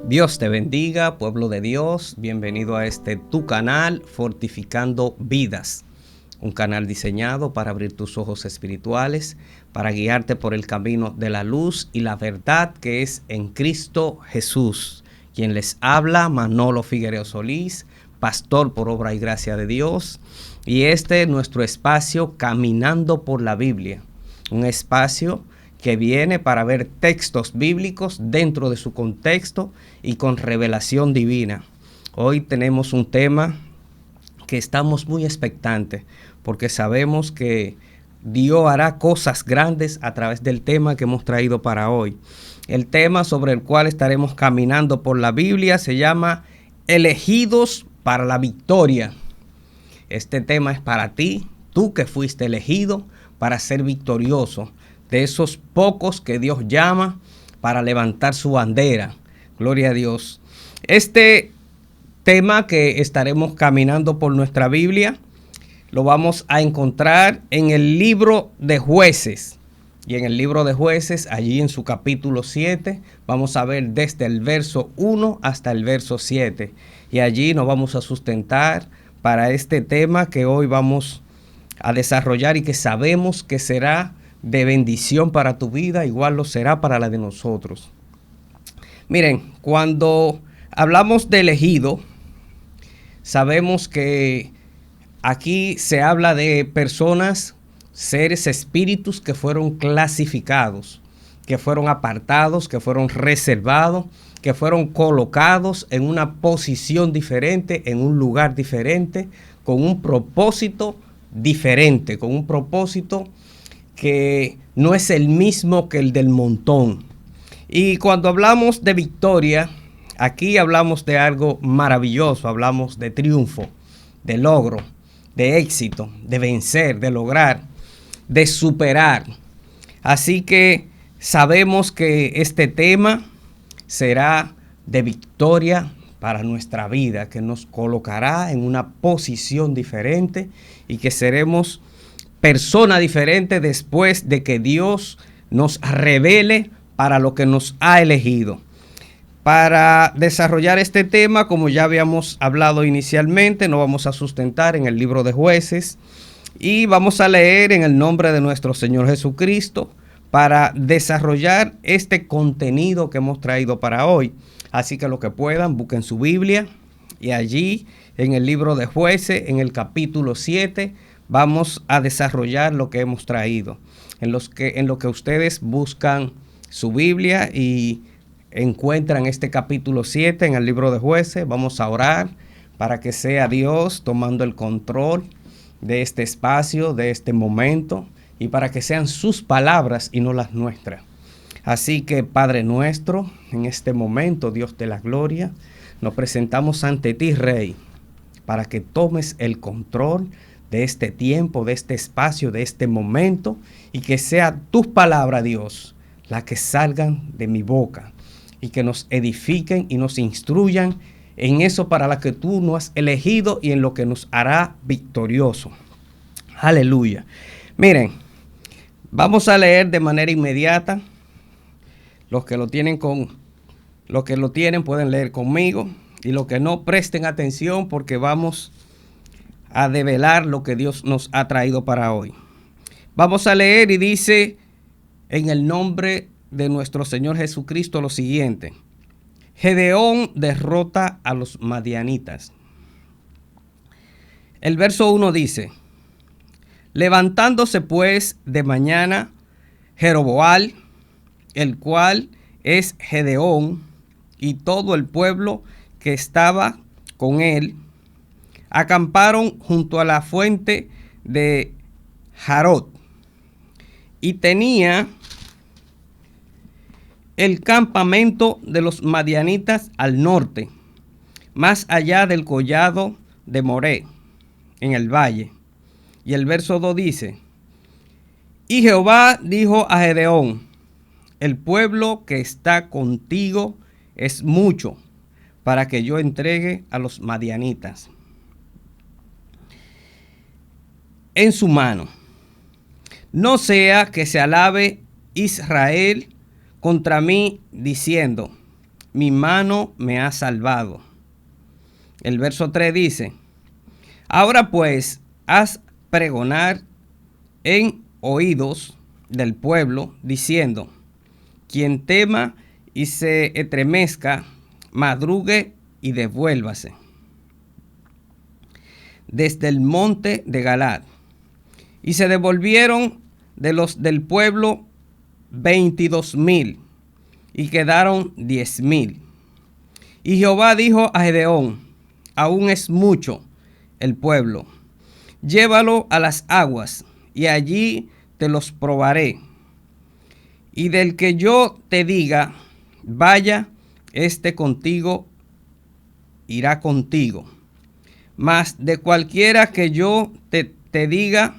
Dios te bendiga, pueblo de Dios. Bienvenido a tu canal, Fortificando Vidas. Un canal diseñado para abrir tus ojos espirituales, para guiarte por el camino de la luz y la verdad que es en Cristo Jesús. Quien les habla, Manolo Figuereo Solís, pastor por obra y gracia de Dios. Y este es nuestro espacio Caminando por la Biblia. Un espacio que viene para ver textos bíblicos dentro de su contexto y con revelación divina. Hoy tenemos un tema que estamos muy expectantes porque sabemos que Dios hará cosas grandes a través del tema que hemos traído para hoy. El tema sobre el cual estaremos caminando por la Biblia se llama Elegidos para la Victoria. Este tema es para ti, tú que fuiste elegido para ser victorioso, de esos pocos que Dios llama para levantar su bandera. Gloria a Dios. Este tema que estaremos caminando por nuestra Biblia lo vamos a encontrar en el libro de Jueces. Y en el libro de Jueces, allí en su capítulo 7, vamos a ver desde el verso 1 hasta el verso 7. Y allí nos vamos a sustentar para este tema que hoy vamos a desarrollar y que sabemos que será de bendición para tu vida, igual lo será para la de nosotros. Miren, cuando hablamos de elegido, sabemos que aquí se habla de personas, seres, espíritus que fueron clasificados, que fueron apartados, que fueron reservados, que fueron colocados en una posición diferente, en un lugar diferente, con un propósito diferente, con un propósito que no es el mismo que el del montón. Y cuando hablamos de victoria, aquí hablamos de algo maravilloso, hablamos de triunfo, de logro, de éxito, de vencer, de lograr, de superar. Así que sabemos que este tema será de victoria para nuestra vida, que nos colocará en una posición diferente y que seremos persona diferente después de que Dios nos revele para lo que nos ha elegido. Para desarrollar este tema, como ya habíamos hablado inicialmente, nos vamos a sustentar en el libro de Jueces y vamos a leer en el nombre de nuestro Señor Jesucristo para desarrollar este contenido que hemos traído para hoy. Así que lo que puedan, busquen su Biblia y allí en el libro de Jueces, en el capítulo 7, vamos a desarrollar lo que hemos traído. En lo que ustedes buscan su Biblia y encuentran este capítulo 7 en el libro de Jueces, vamos a orar para que sea Dios tomando el control de este espacio, de este momento, y para que sean sus palabras y no las nuestras. Así que, Padre nuestro, en este momento, Dios de la gloria, nos presentamos ante ti, Rey, para que tomes el control de este tiempo, de este espacio, de este momento, y que sea tus palabras, Dios, las que salgan de mi boca y que nos edifiquen y nos instruyan en eso para lo que tú nos has elegido y en lo que nos hará victorioso. Aleluya. Miren, vamos a leer de manera inmediata. Los que lo tienen pueden leer conmigo, y los que no, presten atención porque vamos a develar lo que Dios nos ha traído para hoy. Vamos a leer y dice en el nombre de nuestro Señor Jesucristo lo siguiente: Gedeón derrota a los madianitas. El verso 1 dice: levantándose pues de mañana Jeroboam, el cual es Gedeón, y todo el pueblo que estaba con él, acamparon junto a la fuente de Jarot, y tenía el campamento de los madianitas al norte, más allá del collado de Moré, en el valle. Y el verso 2 dice: y Jehová dijo a Gedeón: el pueblo que está contigo es mucho para que yo entregue a los madianitas en su mano. No sea que se alabe Israel contra mí diciendo: mi mano me ha salvado. El verso 3 dice, ahora pues, haz pregonar en oídos del pueblo, diciendo, quien tema y se estremezca, madrugue y devuélvase. Desde el monte de Galad. Y se devolvieron de los del pueblo 22,000 y quedaron 10,000. Y Jehová dijo a Gedeón, aún es mucho el pueblo, llévalo a las aguas y allí te los probaré. Y del que yo te diga, vaya, contigo irá contigo. Mas de cualquiera que yo te diga,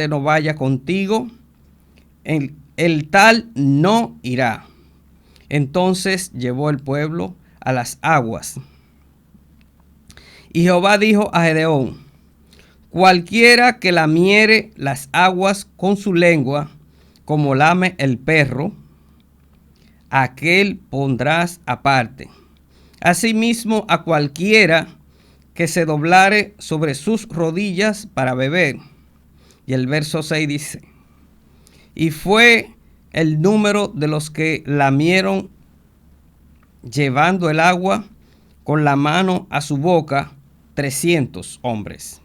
no vaya contigo, el tal no irá. Entonces llevó el pueblo a las aguas. Y Jehová dijo a Gedeón, cualquiera que lamiere las aguas con su lengua, como lame el perro, aquel pondrás aparte. Asimismo a cualquiera que se doblare sobre sus rodillas para beber. Y el verso 6 dice, y fue el número de los que lamieron llevando el agua con la mano a su boca, 300 hombres.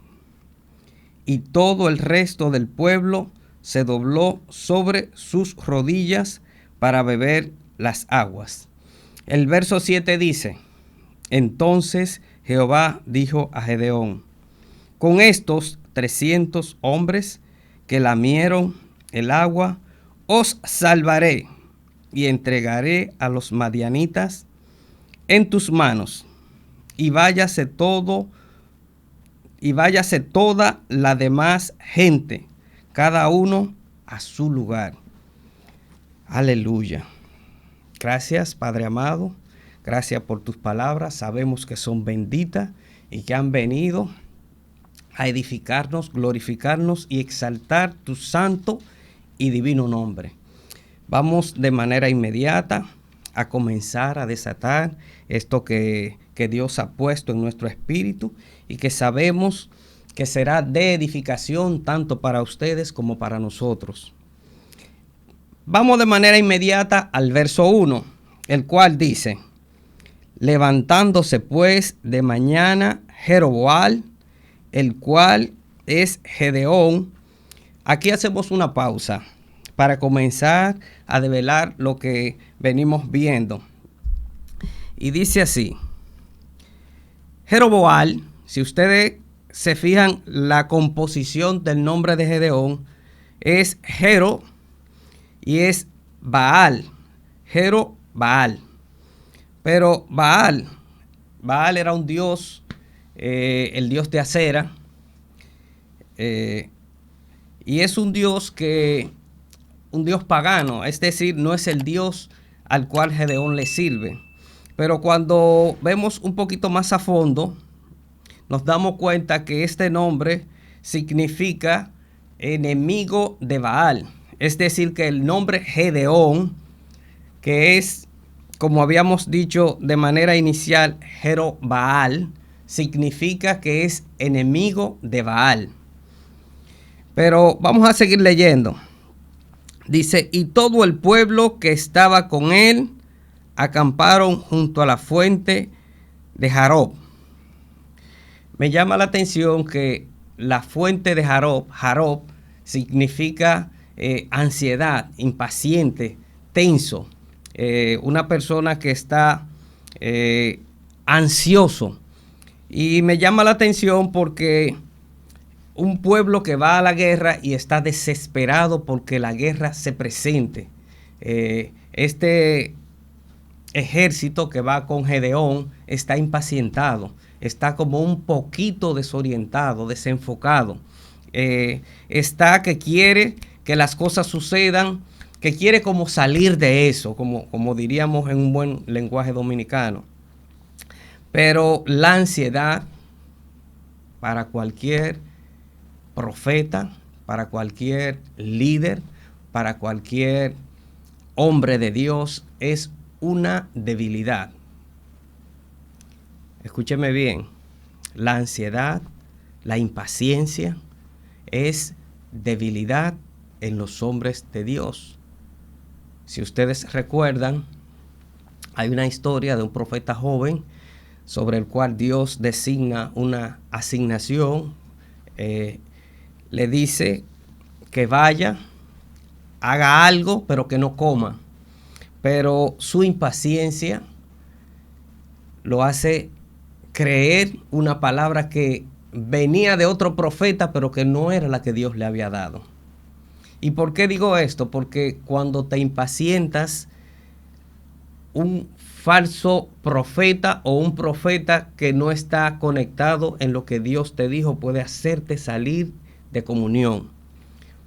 Y todo el resto del pueblo se dobló sobre sus rodillas para beber las aguas. El verso 7 dice, entonces Jehová dijo a Gedeón, con estos 300 hombres que lamieron el agua, os salvaré y entregaré a los madianitas en tus manos, y váyase toda la demás gente, cada uno a su lugar. Aleluya. Gracias, Padre amado. Gracias por tus palabras. Sabemos que son benditas y que han venido a edificarnos, glorificarnos y exaltar tu santo y divino nombre. Vamos de manera inmediata a comenzar a desatar esto que Dios ha puesto en nuestro espíritu y que sabemos que será de edificación tanto para ustedes como para nosotros. Vamos de manera inmediata al verso 1, el cual dice, levantándose pues de mañana Jeroboam, el cual es Gedeón. Aquí hacemos una pausa para comenzar a develar lo que venimos viendo. Y dice así, Jeroboam, si ustedes se fijan, la composición del nombre de Gedeón es Jero y es Baal, Jero Baal. Pero Baal era un dios, el dios de Acera, y es un dios pagano, es decir, no es el dios al cual Gedeón le sirve. Pero cuando vemos un poquito más a fondo, nos damos cuenta que este nombre significa enemigo de Baal. Es decir, que el nombre Gedeón, que es, como habíamos dicho de manera inicial, Jerobaal, significa que es enemigo de Baal. Pero vamos a seguir leyendo. Dice, y todo el pueblo que estaba con él acamparon junto a la fuente de Jarob. Me llama la atención que la fuente de Jarob significa ansiedad, impaciente, tenso. Una persona que está ansioso. Y me llama la atención porque un pueblo que va a la guerra y está desesperado porque la guerra se presente. Este ejército que va con Gedeón está impacientado, está como un poquito desorientado, desenfocado. Está que quiere que las cosas sucedan, que quiere como salir de eso, como diríamos en un buen lenguaje dominicano. Pero la ansiedad para cualquier profeta, para cualquier líder, para cualquier hombre de Dios, es una debilidad. Escúcheme bien, la ansiedad, la impaciencia es debilidad en los hombres de Dios. Si ustedes recuerdan, hay una historia de un profeta joven sobre el cual Dios designa una asignación. Le dice que vaya, haga algo, pero que no coma. Pero su impaciencia lo hace creer una palabra que venía de otro profeta, pero que no era la que Dios le había dado. ¿Y por qué digo esto? Porque cuando te impacientas, un falso profeta o un profeta que no está conectado en lo que Dios te dijo puede hacerte salir de comunión,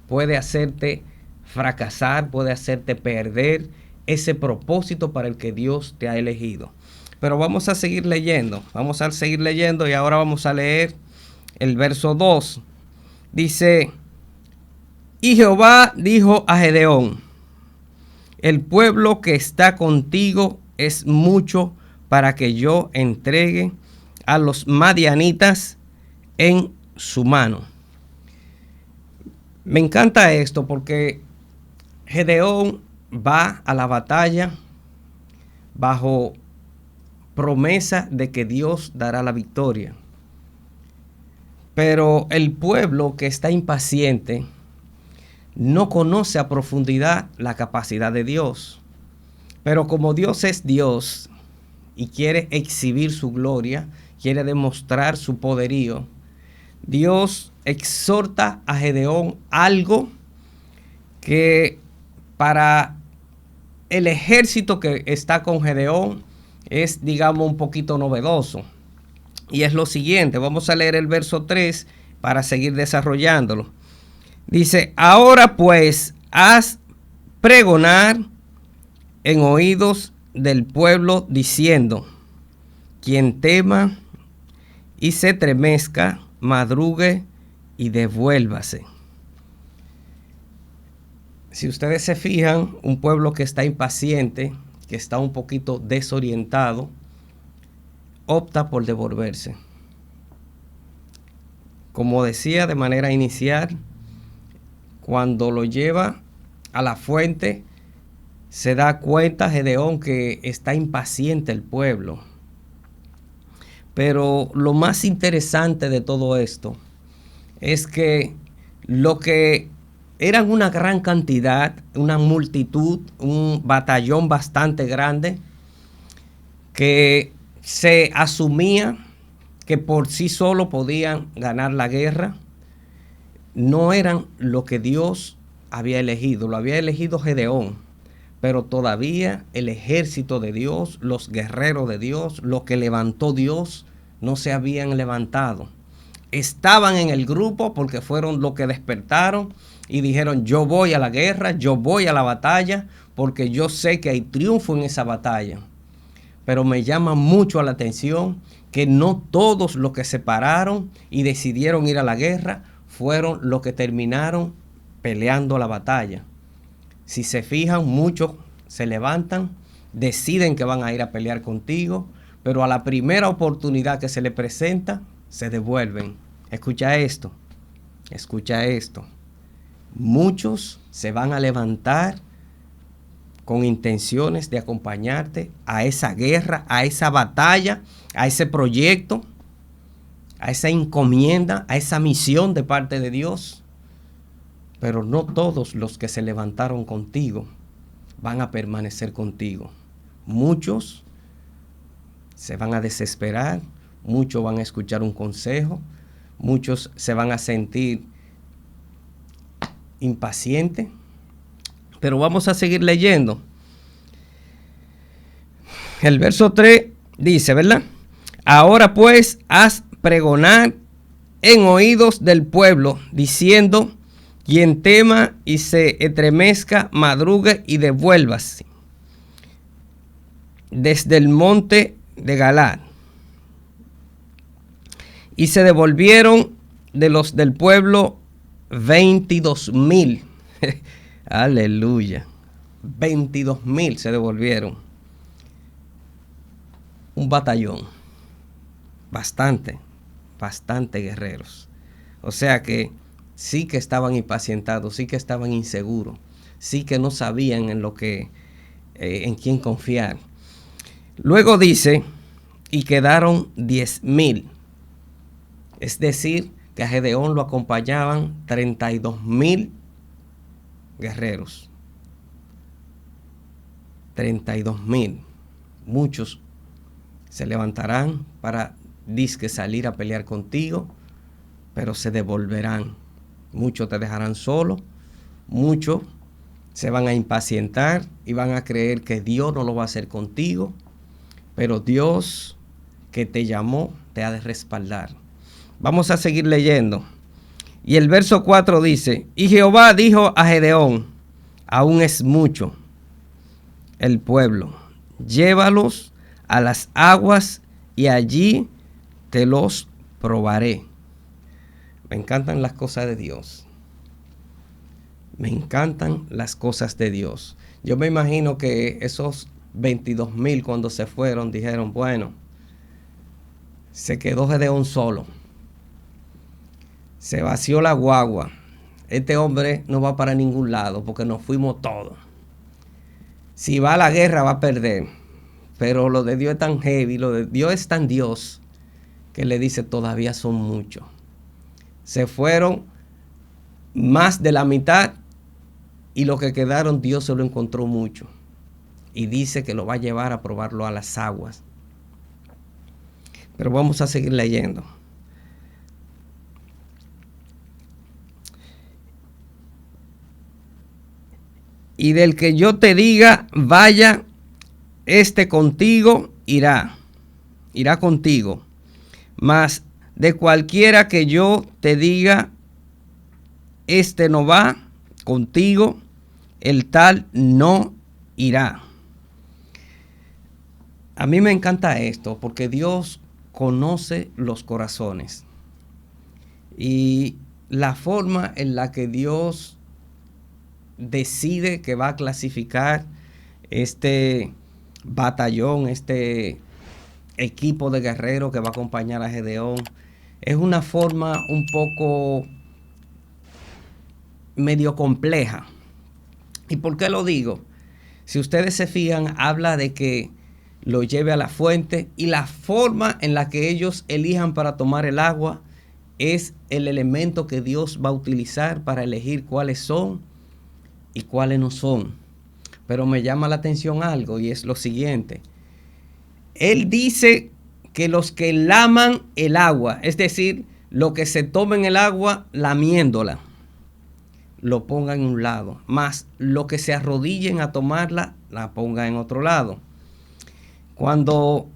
puede hacerte fracasar, puede hacerte perder ese propósito para el que Dios te ha elegido. Pero vamos a seguir leyendo y ahora vamos a leer el verso 2. Dice: y Jehová dijo a Gedeón: el pueblo que está contigo es mucho para que yo entregue a los madianitas en su mano. Me encanta esto porque Gedeón va a la batalla bajo promesa de que Dios dará la victoria. Pero el pueblo que está impaciente no conoce a profundidad la capacidad de Dios. Pero como Dios es Dios y quiere exhibir su gloria, quiere demostrar su poderío, Dios exhorta a Gedeón algo que para el ejército que está con Gedeón es, digamos, un poquito novedoso. Y es lo siguiente, vamos a leer el verso 3 para seguir desarrollándolo. Dice: ahora pues haz pregonar en oídos del pueblo diciendo: quien tema y se estremezca, madrugue y devuélvase. Si ustedes se fijan, un pueblo que está impaciente, que está un poquito desorientado, opta por devolverse. Como decía de manera inicial, cuando lo lleva a la fuente, se da cuenta Gedeón que está impaciente el pueblo. Pero lo más interesante de todo esto es que lo que eran una gran cantidad, una multitud, un batallón bastante grande, que se asumía que por sí solo podían ganar la guerra, no eran lo que Dios había elegido. Lo había elegido Gedeón, pero todavía el ejército de Dios, los guerreros de Dios, lo que levantó Dios, no se habían levantado. Estaban en el grupo porque fueron los que despertaron y dijeron: yo voy a la guerra, yo voy a la batalla, porque yo sé que hay triunfo en esa batalla. Pero me llama mucho la atención que no todos los que se pararon y decidieron ir a la guerra fueron los que terminaron peleando la batalla. Si se fijan, muchos se levantan, deciden que van a ir a pelear contigo, pero a la primera oportunidad que se les presenta, se devuelven. Escucha esto, escucha esto. Muchos se van a levantar con intenciones de acompañarte a esa guerra, a esa batalla, a ese proyecto, a esa encomienda, a esa misión de parte de Dios. Pero no todos los que se levantaron contigo van a permanecer contigo. Muchos se van a desesperar, muchos van a escuchar un consejo, muchos se van a sentir impacientes. Pero vamos a seguir leyendo. El verso 3 dice, ¿verdad? Ahora pues haz pregonar en oídos del pueblo, diciendo: quien tema y se estremezca, madrugue y devuélvase desde el monte de Galaad. Y se devolvieron de los del pueblo 22,000. Aleluya. 22,000 se devolvieron. un batallón, bastante guerreros. O sea que sí que estaban impacientados, sí que estaban inseguros, sí que no sabían en quién confiar. Luego dice, y quedaron 10,000. Es decir, que a Gedeón lo acompañaban 32,000 guerreros. 32,000. Muchos se levantarán para disque salir a pelear contigo, pero se devolverán. Muchos te dejarán solo, muchos se van a impacientar y van a creer que Dios no lo va a hacer contigo, pero Dios que te llamó te ha de respaldar. Vamos a seguir leyendo. Y el verso 4 dice, y Jehová dijo a Gedeón, aún es mucho el pueblo, llévalos a las aguas y allí te los probaré. Me encantan las cosas de Dios. Me encantan las cosas de Dios. Yo me imagino que esos 22,000 cuando se fueron dijeron, bueno, se quedó Gedeón solo. Se vació la guagua. Este hombre no va para ningún lado porque nos fuimos todos. Si va a la guerra va a perder. Pero lo de Dios es tan heavy, lo de Dios es tan Dios, que le dice todavía son muchos. Se fueron más de la mitad y lo que quedaron Dios se lo encontró mucho. Y dice que lo va a llevar a probarlo a las aguas. Pero vamos a seguir leyendo. Y del que yo te diga, vaya, contigo irá contigo. Mas de cualquiera que yo te diga, no va contigo, el tal no irá. A mí me encanta esto porque Dios conoce los corazones. Y la forma en la que Dios decide que va a clasificar este batallón, este equipo de guerreros que va a acompañar a Gedeón, es una forma un poco medio compleja. ¿Y por qué lo digo? Si ustedes se fijan, habla de que lo lleve a la fuente y la forma en la que ellos elijan para tomar el agua es el elemento que Dios va a utilizar para elegir cuáles son y cuáles no son. Pero me llama la atención algo y es lo siguiente. Él dice que los que laman el agua, es decir, los que se tomen el agua lamiéndola, lo pongan en un lado, más los que se arrodillen a tomarla, la pongan en otro lado. Cuando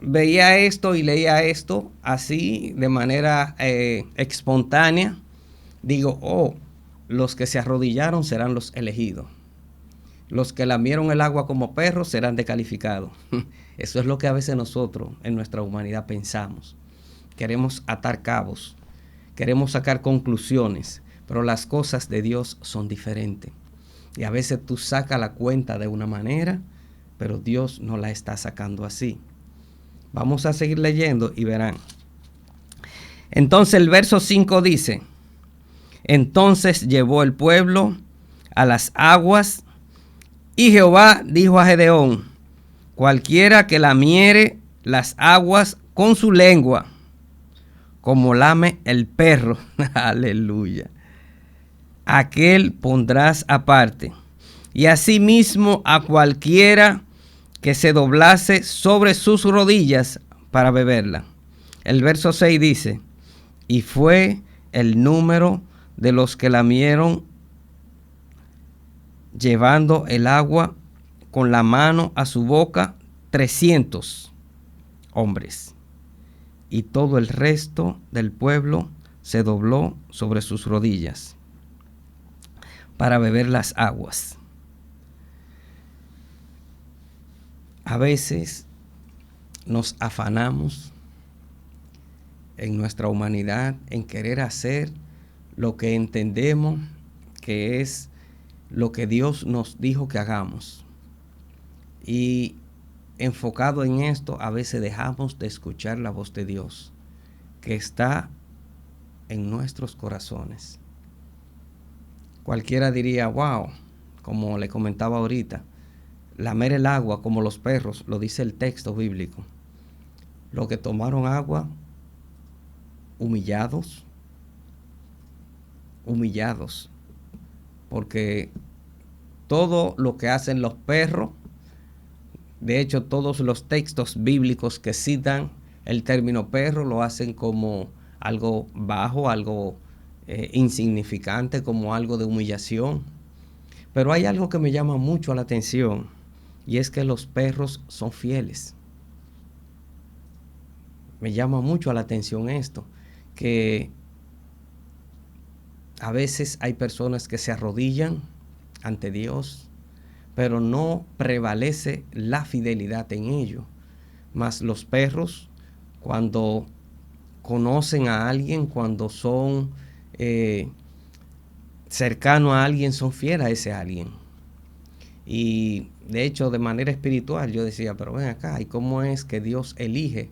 veía esto y leía esto así de manera espontánea, digo, los que se arrodillaron serán los elegidos. Los que lamieron el agua como perros serán descalificados. Eso es lo que a veces nosotros en nuestra humanidad pensamos. Queremos atar cabos, queremos sacar conclusiones, pero las cosas de Dios son diferentes. Y a veces tú sacas la cuenta de una manera, pero Dios no la está sacando así. Vamos a seguir leyendo y verán. Entonces el verso 5 dice, entonces llevó el pueblo a las aguas y Jehová dijo a Gedeón, cualquiera que lamiere las aguas con su lengua, como lame el perro, aleluya, aquel pondrás aparte. Y asimismo a cualquiera que se doblase sobre sus rodillas para beberla. El verso 6 dice, y fue el número de los que lamieron llevando el agua con la mano a su boca 300 hombres. Y todo el resto del pueblo se dobló sobre sus rodillas para beber las aguas. A veces nos afanamos en nuestra humanidad en querer hacer lo que entendemos que es lo que Dios nos dijo que hagamos. Y enfocado en esto, a veces dejamos de escuchar la voz de Dios, que está en nuestros corazones. Cualquiera diría, wow, como le comentaba ahorita, lamer el agua como los perros, lo dice el texto bíblico. Los que tomaron agua humillados, porque todo lo que hacen los perros, de hecho todos los textos bíblicos que citan el término perro lo hacen como algo bajo, algo insignificante, como algo de humillación. Pero hay algo que me llama mucho la atención, y es que los perros son fieles. Me llama mucho la atención esto, que a veces hay personas que se arrodillan ante Dios, pero no prevalece la fidelidad en ello. Mas los perros, cuando conocen a alguien, cuando son cercanos a alguien, son fieles a ese alguien. Y de hecho, de manera espiritual, yo decía, pero ven acá, ¿y cómo es que Dios elige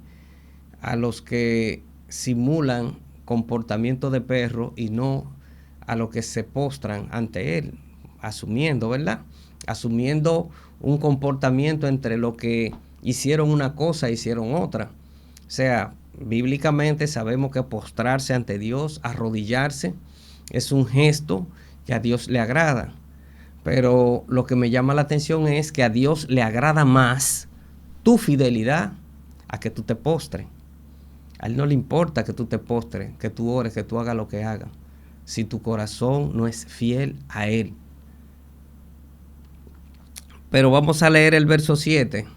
a los que simulan comportamiento de perro y no a los que se postran ante Él? Asumiendo, ¿verdad? Asumiendo un comportamiento entre lo que hicieron una cosa e hicieron otra. O sea, bíblicamente sabemos que postrarse ante Dios, arrodillarse, es un gesto que a Dios le agrada. Pero lo que me llama la atención es que a Dios le agrada más tu fidelidad a que tú te postres. A Él no le importa que tú te postres, que tú ores, que tú hagas lo que hagas, si tu corazón no es fiel a Él. Pero vamos a leer el verso 7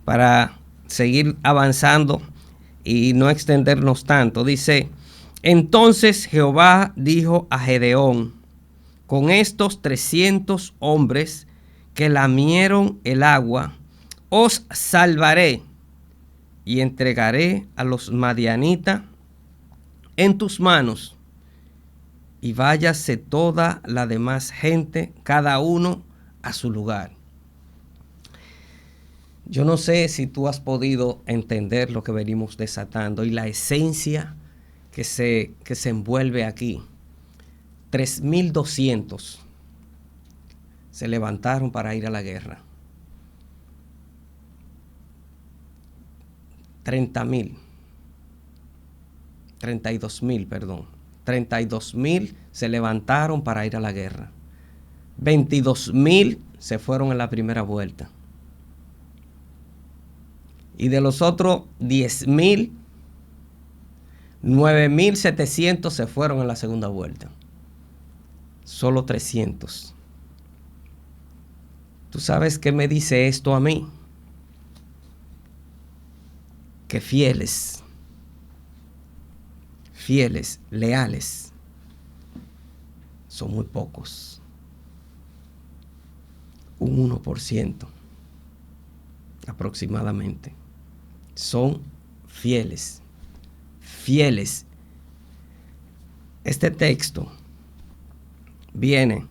para seguir avanzando y no extendernos tanto. Dice, entonces Jehová dijo a Gedeón, con estos 300 hombres que lamieron el agua, os salvaré y entregaré a los madianitas en tus manos, y váyase toda la demás gente, cada uno a su lugar. Yo no sé si tú has podido entender lo que venimos desatando y la esencia que se envuelve aquí. 3,200 se levantaron para ir a la guerra. 32,000 se levantaron para ir a la guerra. 22,000 se fueron en la primera vuelta. Y de los otros 10,000, 9,700 se fueron en la segunda vuelta. Solo 300. ¿Tú sabes qué me dice esto a mí? Que fieles, leales, son muy pocos. Un 1% aproximadamente son fieles. Este texto viene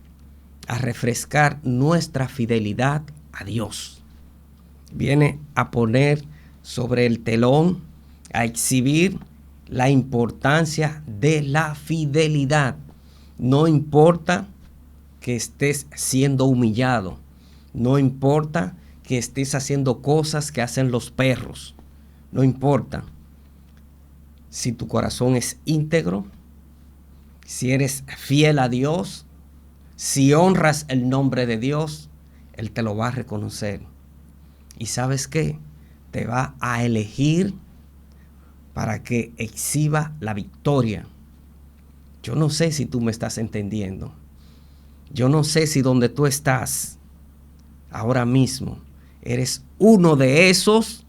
a refrescar nuestra fidelidad a Dios. Viene a poner sobre el telón, a exhibir la importancia de la fidelidad. No importa que estés siendo humillado, no importa que estés haciendo cosas que hacen los perros, no importa. Si tu corazón es íntegro, si eres fiel a Dios, si honras el nombre de Dios, Él te lo va a reconocer. ¿Y sabes qué? Te va a elegir para que exhiba la victoria. Yo no sé si tú me estás entendiendo. Yo no sé si donde tú estás ahora mismo eres uno de esos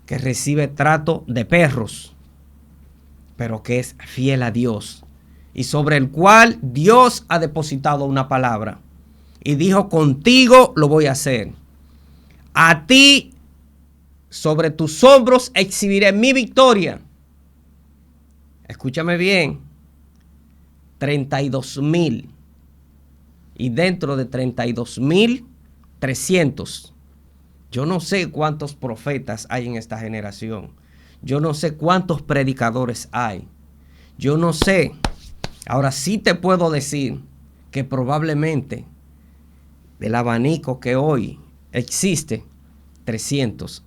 que recibe trato de perros, pero que es fiel a Dios y sobre el cual Dios ha depositado una palabra y dijo, contigo lo voy a hacer. A ti, sobre tus hombros exhibiré mi victoria. Escúchame bien, 32,000. Y dentro de 32,000, 300. Yo no sé cuántos profetas hay en esta generación. Yo no sé cuántos predicadores hay. Yo no sé. Ahora sí te puedo decir que probablemente del abanico que hoy existe, 300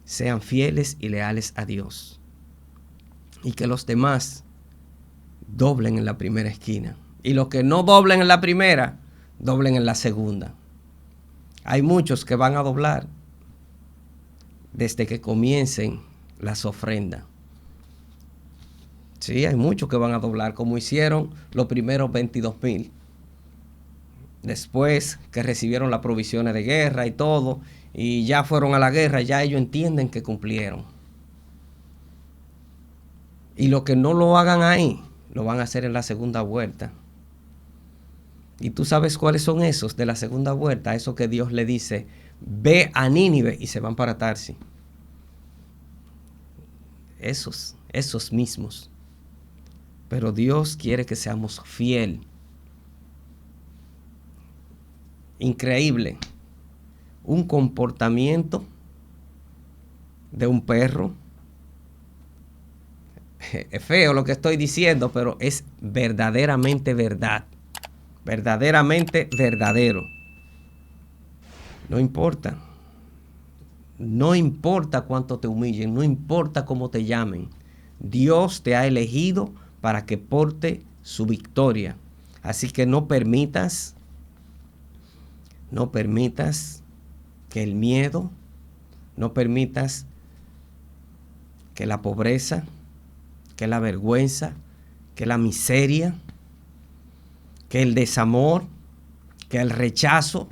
sean fieles y leales a Dios. Y que los demás doblen en la primera esquina. Y los que no doblen en la primera, doblen en la segunda. Hay muchos que van a doblar desde que comiencen las ofrendas. Sí, hay muchos que van a doblar, como hicieron los primeros 22,000. Después que recibieron las provisiones de guerra y todo, y ya fueron a la guerra, ya ellos entienden que cumplieron. Y lo que no lo hagan ahí, lo van a hacer en la segunda vuelta. Y tú sabes cuáles son esos de la segunda vuelta, esos que Dios le dice, ve a Nínive, y se van para Tarsis. Esos mismos. Pero Dios quiere que seamos fieles. Increíble. Un comportamiento de un perro. Es feo lo que estoy diciendo, pero es verdaderamente verdad. Verdaderamente verdadero. No importa. No importa cuánto te humillen, no importa cómo te llamen. Dios te ha elegido para que porte su victoria. Así que no permitas que el miedo, no permitas que la pobreza, que la vergüenza, que la miseria, que el desamor, que el rechazo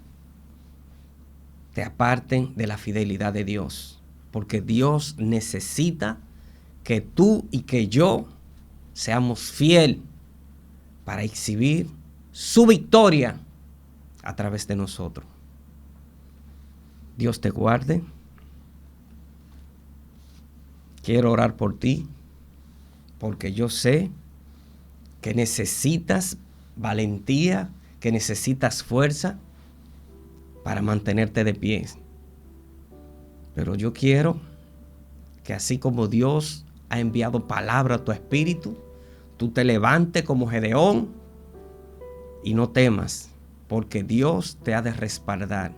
te aparten de la fidelidad de Dios. Porque Dios necesita que tú y que yo seamos fieles para exhibir su victoria a través de nosotros. Dios te guarde. Quiero orar por ti, porque yo sé que necesitas valentía, que necesitas fuerza para mantenerte de pie. Pero yo quiero que así como Dios ha enviado palabra a tu espíritu, tú te levantes como Gedeón y no temas, porque Dios te ha de respaldar.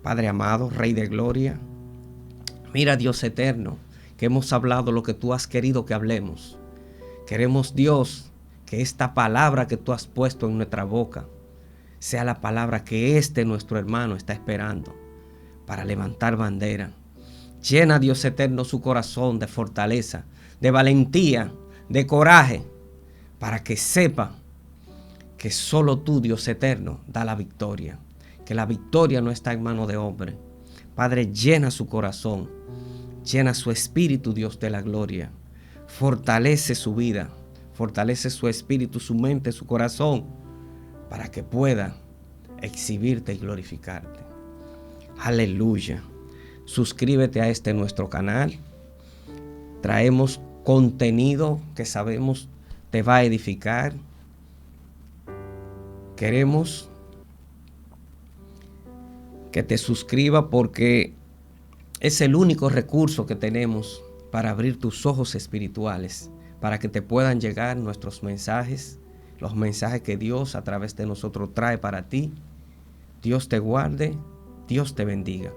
Padre amado, Rey de gloria, mira, Dios eterno, que hemos hablado lo que tú has querido que hablemos. Queremos, Dios, que esta palabra que tú has puesto en nuestra boca sea la palabra que nuestro hermano está esperando para levantar bandera. Llena, Dios eterno, su corazón de fortaleza, de valentía, de coraje, para que sepa que solo tú, Dios eterno, da la victoria. Que la victoria no está en manos de hombre. Padre, llena su corazón, llena su espíritu, Dios de la gloria. Fortalece su vida, fortalece su espíritu, su mente, su corazón, para que pueda exhibirte y glorificarte. Aleluya. Suscríbete a nuestro canal. Traemos contenido que sabemos te va a edificar. Queremos que te suscribas porque es el único recurso que tenemos para abrir tus ojos espirituales, para que te puedan llegar nuestros mensajes, los mensajes que Dios a través de nosotros trae para ti. Dios te guarde, Dios te bendiga.